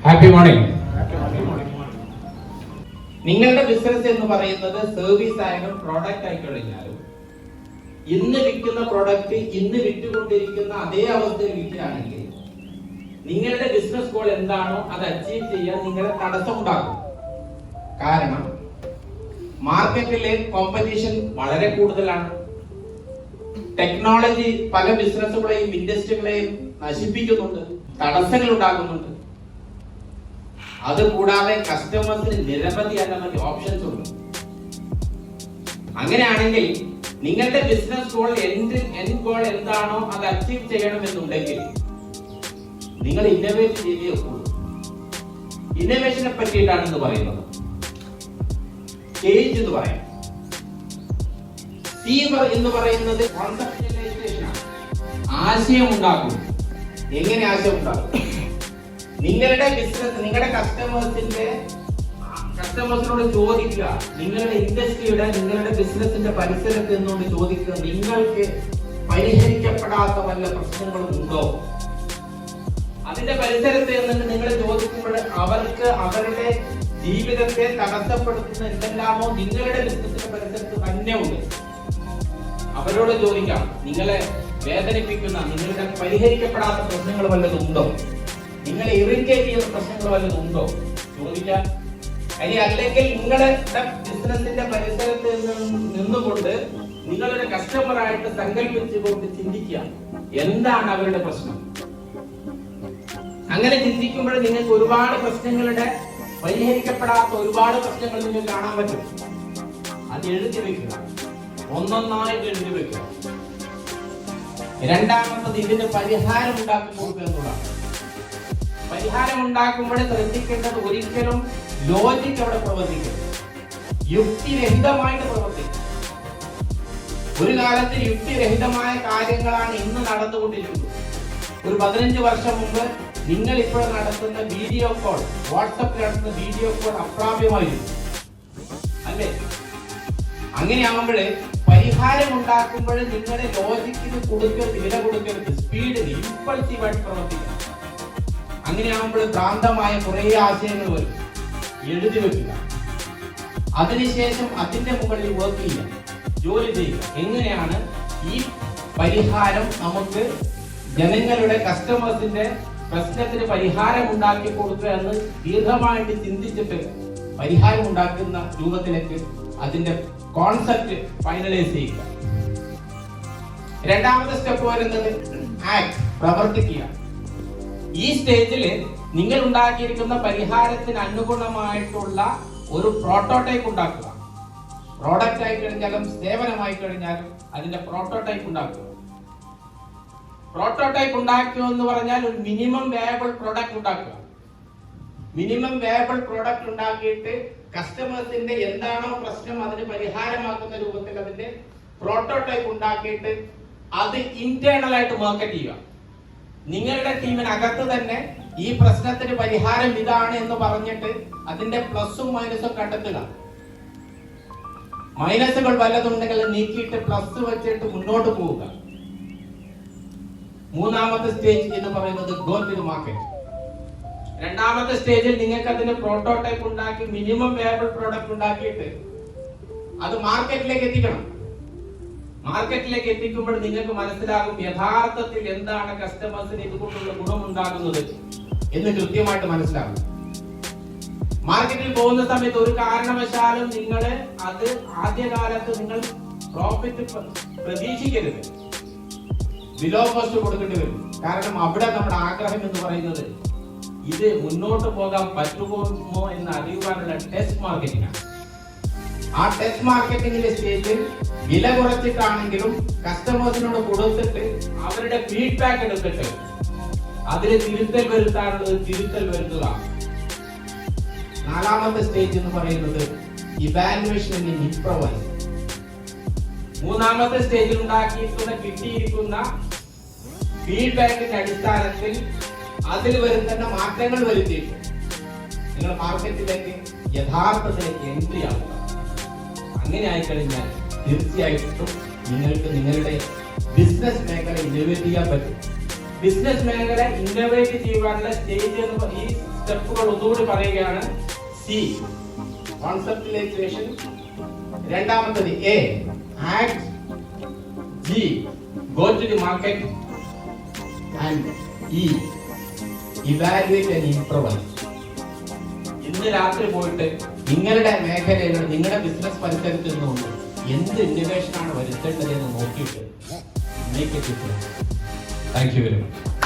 Happy morning. നിങ്ങളുടെ business എന്ന് പറയുന്നത് സർവീസ് ആയാലും പ്രോഡക്റ്റ് ആയി കഴിഞ്ഞാലും ഇന്ന് വിൽക്കുന്ന പ്രോഡക്റ്റ് ഇന്ന് വിറ്റുകൊണ്ടിരിക്കുന്ന അതേ അവസ്ഥയിൽ വിൽക്കുകയാണെങ്കിൽ നിങ്ങളുടെ ബിസിനസ് ഗോൾ എന്താണോ അത് അച്ചീവ് ചെയ്യാൻ നിങ്ങളെ തടസ്സമുണ്ടാക്കും. കാരണം മാർക്കറ്റിലെ കോമ്പറ്റീഷൻ വളരെ കൂടുതലാണ്. ടെക്നോളജി പല ബിസിനസ്സുകളെയും ഇൻഡസ്ട്രികളെയും നശിപ്പിക്കുന്നുണ്ട്, തടസ്സങ്ങൾ ഉണ്ടാകുന്നുണ്ട്. അതുകൂടാതെ കസ്റ്റമേഴ്സിന് നിരവധി ഓപ്ഷൻസ് ഉണ്ട്. അങ്ങനെയാണെങ്കിൽ നിങ്ങളുടെ ബിസിനസ് ഗോൾ എൻഡ് ഗോൾ എന്താണോ അത് അച്ചീവ് ചെയ്യണമെന്നുണ്ടെങ്കിൽ നിങ്ങൾ ഇന്നോവേറ്റ് ചെയ്തേ ഉള്ളൂ. ഇന്നോവേഷനെ പറ്റിയിട്ടാണ് ഇന്ന് പറയുന്നത്. ചേഞ്ച് എന്ന് പറയാം. സീവർ എന്ന് പറയുന്നത് കോൺസെപ്റ്റുവലൈസേഷൻ ആണ്. ആശയം ഉണ്ടാക്കും. എങ്ങനെ ആശയം ഉണ്ടാക്കും? നിങ്ങളുടെ ബിസിനസ് നിങ്ങളുടെ കസ്റ്റമേഴ്സിനോട് ചോദിക്കുക. നിങ്ങളുടെ ഇൻഡസ്ട്രിയുടെ നിങ്ങളുടെ ബിസിനസിന്റെ പരിസരത്ത് നിന്നുകൊണ്ട് ചോദിക്കുക, നിങ്ങൾക്ക് പരിഹരിക്കപ്പെടാത്ത വല്ല പ്രശ്നങ്ങളും ഉണ്ടോ? അതിന്റെ പരിസരത്ത് നിന്ന് നിങ്ങൾ ചോദിക്കുമ്പോൾ അവർക്ക് അവരുടെ ജീവിതത്തെ തടസ്സപ്പെടുത്തുന്ന എന്തെല്ലാമോ നിങ്ങളുടെ ബിസിനസിന്റെ പരിസരത്ത് തന്നെ ഉണ്ട്. അവരോട് ചോദിക്കാം, നിങ്ങളെ വേദനിപ്പിക്കുന്ന നിങ്ങളുടെ പരിഹരിക്കപ്പെടാത്ത പ്രശ്നങ്ങൾ വല്ലതും ഉണ്ടോ? നിങ്ങളെ ഇറിറ്റേറ്റ് ചെയ്യുന്ന പ്രശ്നങ്ങൾ വല്ലതും ഉണ്ടോ? ചോദിക്കാം. അല്ലെങ്കിൽ നിങ്ങളുടെ ബിസിനസിന്റെ പരിസരത്ത് നിന്നുകൊണ്ട് നിങ്ങളുടെ കസ്റ്റമറായിട്ട് സങ്കല്പിച്ചുകൊണ്ട് ചിന്തിക്കുക, എന്താണ് അവരുടെ പ്രശ്നം. അങ്ങനെ ചിന്തിക്കുമ്പോൾ നിങ്ങൾക്ക് ഒരുപാട് പ്രശ്നങ്ങളുടെ പരിഹരിക്കപ്പെടാത്ത ഒരുപാട് പ്രശ്നങ്ങൾ നിങ്ങൾക്ക് കാണാൻ പറ്റും. അത് എഴുതി വെക്കുക, ഒന്നൊന്നായിട്ട് എഴുതി വെക്കുക. രണ്ടാമത്തത് ഇതിന്റെ പരിഹാരം ഉണ്ടാക്കി കൊടുക്കുക എന്നുള്ളതാണ്. പരിഹാരം ഉണ്ടാക്കുമ്പോൾ ശ്രദ്ധിക്കേണ്ടത് ഒരിക്കലും ലോജിക് അവിടെ പ്രവർത്തിക്കരുത്, യുക്തിരഹിതമായിട്ട് പ്രവർത്തിക്കും. ഒരു കാലത്ത് യുക്തിരഹിതമായ കാര്യങ്ങളാണ് ഇന്ന് നടന്നുകൊണ്ടിരിക്കുന്നത്. ഒരു 15 വർഷം മുമ്പ് നിങ്ങൾ ഇപ്പോൾ നടത്തുന്ന വീഡിയോ കോൾ, വാട്സപ്പിൽ നടത്തുന്ന വീഡിയോ കോൾ അപ്രാപ്യമായിരുന്നു അല്ലേ? അങ്ങനെയാകുമ്പോൾ പരിഹാരം ഉണ്ടാക്കുമ്പോൾ നിങ്ങളുടെ ലോജിക്കിന് വില കൊടുക്കരുത്, സ്പീഡിന് ഇമ്പൾസീവായിട്ട് പ്രവർത്തിക്കണം. അങ്ങനെയാകുമ്പോൾ ഭ്രാന്തമായ കുറെ ആശയങ്ങൾ വരും. എഴുതി വെക്കുക. അതിനുശേഷം അതിന്റെ മുകളിൽ വർക്ക് ചെയ്യുക, ജോലി ചെയ്യുക. എങ്ങനെയാണ് ഈ പരിഹാരം നമുക്ക് ജനങ്ങളുടെ കസ്റ്റമേഴ്സിന്റെ പ്രശ്നത്തിന് പരിഹാരം ഉണ്ടാക്കി കൊടുക്കുക എന്ന് ദീർഘമായിട്ട് ചിന്തിച്ചിട്ട് പരിഹാരം ഉണ്ടാക്കുന്ന രൂപത്തിലേക്ക് അതിന്റെ കോൺസെപ്റ്റ് ഫൈനലൈസ് ചെയ്യുക. രണ്ടാമത്തെ സ്റ്റെപ്പ് വരുന്നത് ആക്ട്, പ്രവർത്തിക്കുക. ഈ സ്റ്റേജിൽ നിങ്ങൾ ഉണ്ടാക്കിയിരിക്കുന്ന പരിഹാരത്തിന് അനുഗുണമായിട്ടുള്ള ഒരു പ്രോട്ടോടൈപ്പ് ഉണ്ടാക്കുക. പ്രോഡക്റ്റ് ആയി കഴിഞ്ഞാലും സേവനമായി കഴിഞ്ഞാലും അതിന്റെ പ്രോട്ടോടൈപ്പ് ഉണ്ടാക്കുക. പ്രോട്ടോടൈപ്പ് ഉണ്ടാക്കുക എന്ന് പറഞ്ഞാൽ ഒരു മിനിമം വേയബിൾ പ്രോഡക്റ്റ് ഉണ്ടാക്കുക. മിനിമം വേയബിൾ പ്രോഡക്റ്റ് ഉണ്ടാക്കിയിട്ട് കസ്റ്റമേഴ്സിന്റെ എന്താണോ പ്രശ്നം അതിന് പരിഹാരമാക്കുന്ന രൂപത്തിൽ അതിന്റെ പ്രോട്ടോടൈപ്പ് ഉണ്ടാക്കിയിട്ട് അത് ഇന്റേണൽ ആയിട്ട് മാർക്കറ്റ് ചെയ്യുക. നിങ്ങളുടെ ടീമിനകത്ത് തന്നെ ഈ പ്രശ്നത്തിന് പരിഹാരം ഇതാണ് എന്ന് പറഞ്ഞിട്ട് അതിന്റെ പ്ലസും മൈനസും കണ്ടെത്തുക. മൈനസുകൾ വല്ലതുണ്ടെങ്കിൽ നീക്കിയിട്ട് പ്ലസ് വെച്ചിട്ട് മുന്നോട്ട് പോവുക. മൂന്നാമത്തെ സ്റ്റേജ് എന്ന് പറയുന്നത് ഗോ ടു ദി മാർക്കറ്റ്. രണ്ടാമത്തെ സ്റ്റേജിൽ നിങ്ങൾക്ക് അതിന്റെ പ്രോട്ടോടൈപ്പ് ഉണ്ടാക്കി മിനിമം വേയബിൾ പ്രോഡക്റ്റ് ഉണ്ടാക്കിയിട്ട് അത് മാർക്കറ്റിലേക്ക് എത്തിക്കണം. മാർക്കറ്റിലേക്ക് എത്തിക്കുമ്പോൾ നിങ്ങൾക്ക് മനസ്സിലാകും യഥാർത്ഥത്തിൽ എന്താണ് കസ്റ്റമേഴ്സിന് ഇതുകൊണ്ടുള്ള ഗുണമുണ്ടാകുന്നത് എന്ന് കൃത്യമായിട്ട് മനസ്സിലാകും. മാർക്കറ്റിൽ പോകുന്ന സമയത്ത് ഒരു കാരണവശാലും നിങ്ങൾ അത് ആദ്യകാലത്ത് നിങ്ങൾ പ്രോഫിറ്റ് പ്രതീക്ഷിക്കരുത്, ബിലോ കോസ്റ്റ് കൊടുക്കേണ്ടി വരും. കാരണം അവിടെ നമ്മുടെ ആഗ്രഹം എന്ന് പറയുന്നത് ഇത് മുന്നോട്ട് പോകാൻ പറ്റുമോ എന്ന് അറിയുവാനുള്ള ടെസ്റ്റ് മാർക്കറ്റിംഗ് ആണ്. ആ ടെസ്റ്റ് മാർക്കറ്റിംഗിന്റെ സ്റ്റേജിൽ വില കുറച്ചിട്ടാണെങ്കിലും കസ്റ്റമേഴ്സിനോട് കൊടുത്തിട്ട് അവരുടെ ഫീഡ്ബാക്ക് എടുത്തിട്ട് അതിൽ തിരുത്തൽ വരുത്താനുള്ളത് തിരുത്തൽ വരുത്തുക. നാലാമത്തെ സ്റ്റേജ് എന്ന് പറയുന്നത് ഇവാലുവേഷൻ ആൻഡ് ഇംപ്രൂവൈസ്. മൂന്നാമത്തെ സ്റ്റേജിൽ ഉണ്ടാക്കിയിരിക്കുന്ന കിട്ടിയിരിക്കുന്ന ഫീഡ്ബാക്കിന്റെ അടിസ്ഥാനത്തിൽ അതിൽ വരുന്ന മാറ്റങ്ങൾ വരുത്തിയിട്ട് നിങ്ങൾ മാർക്കറ്റിലേക്ക് യഥാർത്ഥത്തിലേക്ക് എൻട്രി ആവുക. അങ്ങനെ ആയിക്കഴിഞ്ഞാൽ തീർച്ചയായിട്ടും നിങ്ങൾക്ക് നിങ്ങളുടെ ബിസിനസ് മേഖല ഇന്നോവേറ്റ് ചെയ്യാൻ പറ്റും. ബിസിനസ് മേഖല ഇന്നോവേറ്റ് ചെയ്യാനുള്ള സ്റ്റേജ് ഈ സ്റ്റെപ്പുകൾ ഒന്നുകൂടി പറയുകയാണ്. സി കോൺസെപ്റ്റുലൈസേഷൻ, രണ്ടാമത്തത് A act, G go to the market and E evaluate and improvise. ഇന്ന് രാത്രി പോയിട്ട് നിങ്ങളുടെ മേഖലയിൽ നിങ്ങളുടെ ബിസിനസ് പരിസരത്തിൽ നിന്നുകൊണ്ട് എന്ത് ഇന്നോവേഷൻ ആണ് വരുത്തേണ്ടത് എന്ന് നോക്കിയിട്ട് make it difference. Thank you very much.